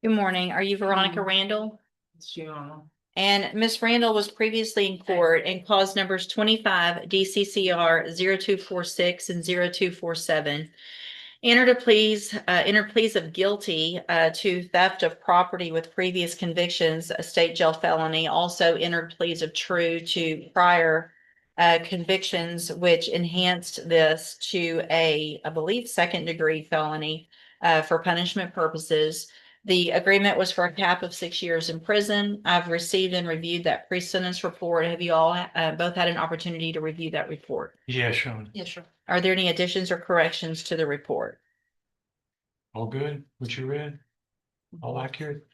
Good morning. Are you Veronica Randall? Sure. And Miss Randall was previously in court and cause numbers 25 DCCR 0246 and 0247. Entered pleas of guilty to theft of property with previous convictions, a state jail felony. Also entered pleas of true to prior convictions, which enhanced this to I believe, second degree felony for punishment purposes. The agreement was for a cap of 6 years in prison. I've received and reviewed that pre-sentence report. Have you all both had an opportunity to review that report? Yeah, Sean. Yes, sir. Are there any additions or corrections to the report? All good? What you read? All accurate?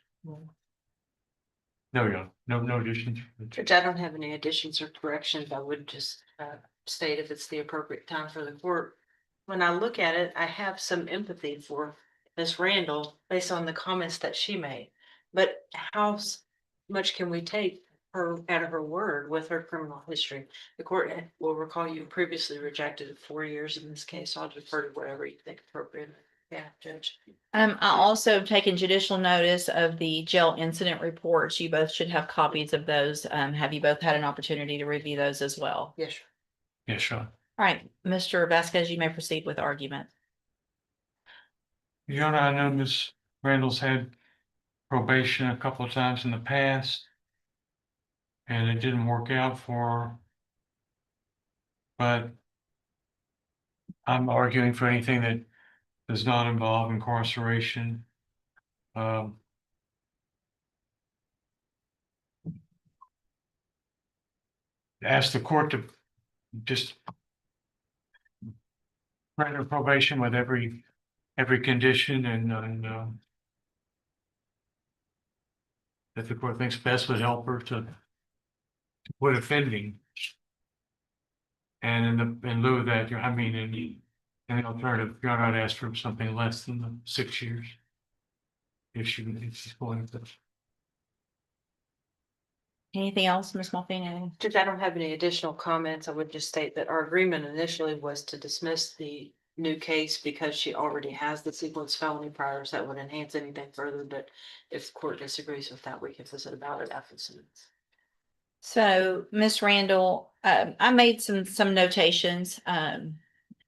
No additions. Which I don't have any additions or corrections. I would just state if it's the appropriate time for the court. When I look at it, I have some empathy for Ms. Randall based on the comments that she made. But how much can we take her out of her word with her criminal history? The court will recall you previously rejected 4 years in this case. So I'll defer to whatever you think appropriate. Yeah, Judge. I also have taken judicial notice of the jail incident reports. You both should have copies of those. Have you both had an opportunity to review those as well? Yes, sir. Yeah, Sean. All right, Mr. Vasquez, you may proceed with argument. Your Honor, I know Ms. Randall's had probation a couple of times in the past. And it didn't work out for her. But I'm arguing for anything that does not involve incarceration. Ask the court to just grant her probation with every condition and that the court thinks best would help her to quit offending. And in lieu of that, I mean, in the alternative, you're not asked for something less than the 6 years. If she's going to. Anything else, Ms. Malfino? Judge, I don't have any additional comments. I would just state that our agreement initially was to dismiss the new case because she already has the sequence felony priors that would enhance anything further. But if the court disagrees with that, we can visit about it after the sentence. So, Ms. Randall, I made some notations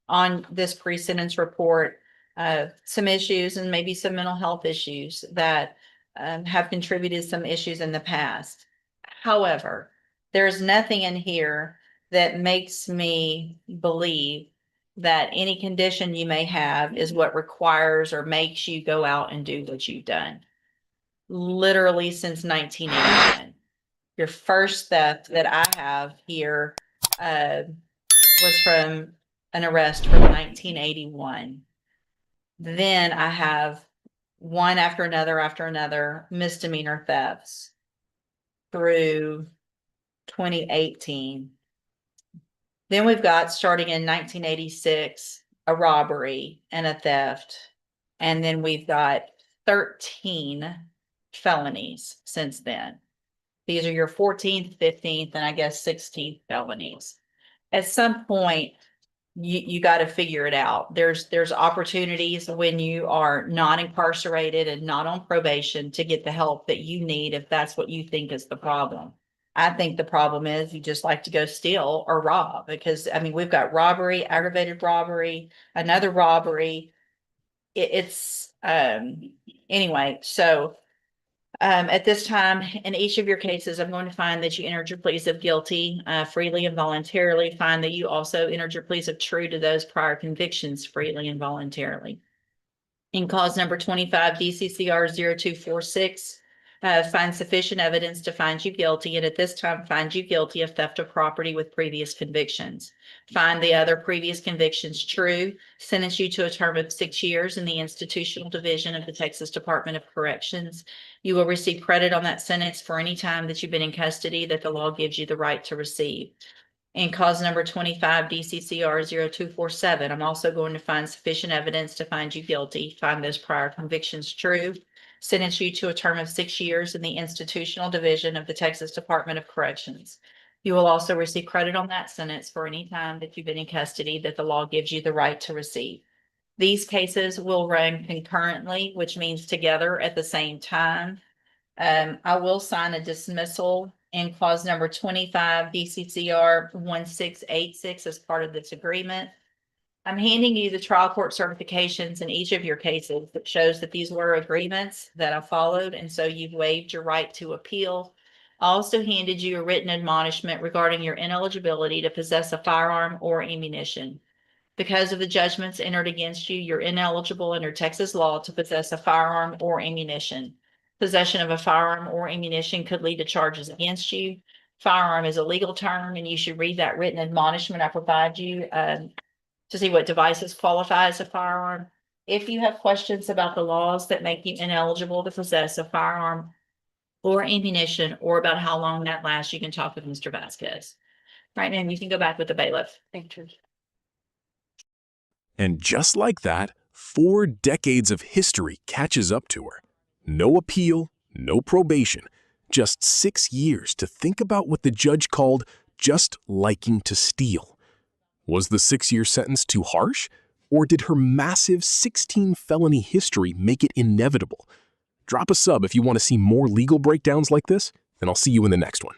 on this pre-sentence report, some issues and maybe some mental health issues that have contributed some issues in the past. However, there's nothing in here that makes me believe that any condition you may have is what requires or makes you go out and do what you've done. Literally since 1981. Your first theft that I have here was from an arrest from 1981. Then I have one after another misdemeanor thefts through 2018. Then we've got, starting in 1986, a robbery and a theft. And then we've got 13 felonies since then. These are your 14th, 15th, and I guess 16th felonies. At some point, you got to figure it out. There's opportunities when you are not incarcerated and not on probation to get the help that you need if that's what you think is the problem. I think the problem is you just like to go steal or rob, because I mean, we've got robbery, aggravated robbery, another robbery. Anyway, so at this time, in each of your cases, I'm going to find that you entered your pleas of guilty freely and voluntarily. Find that you also entered your pleas of true to those prior convictions freely and voluntarily. In cause number 25 DCCR 0246, find sufficient evidence to find you guilty, and at this time find you guilty of theft of property with previous convictions. Find the other previous convictions true, sentence you to a term of 6 years in the institutional division of the Texas Department of Corrections. You will receive credit on that sentence for any time that you've been in custody that the law gives you the right to receive. In cause number 25 DCCR 0247, I'm also going to find sufficient evidence to find you guilty, find those prior convictions true, sentence you to a term of 6 years in the institutional division of the Texas Department of Corrections. You will also receive credit on that sentence for any time that you've been in custody that the law gives you the right to receive. These cases will run concurrently, which means together at the same time. I will sign a dismissal in clause number 25 DCCR 1686 as part of this agreement. I'm handing you the trial court certifications in each of your cases that shows that these were agreements that I followed, and so you've waived your right to appeal. I also handed you a written admonishment regarding your ineligibility to possess a firearm or ammunition. Because of the judgments entered against you, you're ineligible under Texas law to possess a firearm or ammunition. Possession of a firearm or ammunition could lead to charges against you. Firearm is a legal term, and you should read that written admonishment I provide you to see what devices qualify as a firearm. If you have questions about the laws that make you ineligible to possess a firearm or ammunition, or about how long that lasts, you can talk with Mr. Vasquez. Right, ma'am, you can go back with the bailiff. Thank you. And just like that, 4 decades of history catches up to her. No appeal, no probation, just 6 years to think about what the judge called just liking to steal. Was the 6-year sentence too harsh? Or did her massive 16 felony history make it inevitable? Drop a sub if you want to see more legal breakdowns like this, and I'll see you in the next one.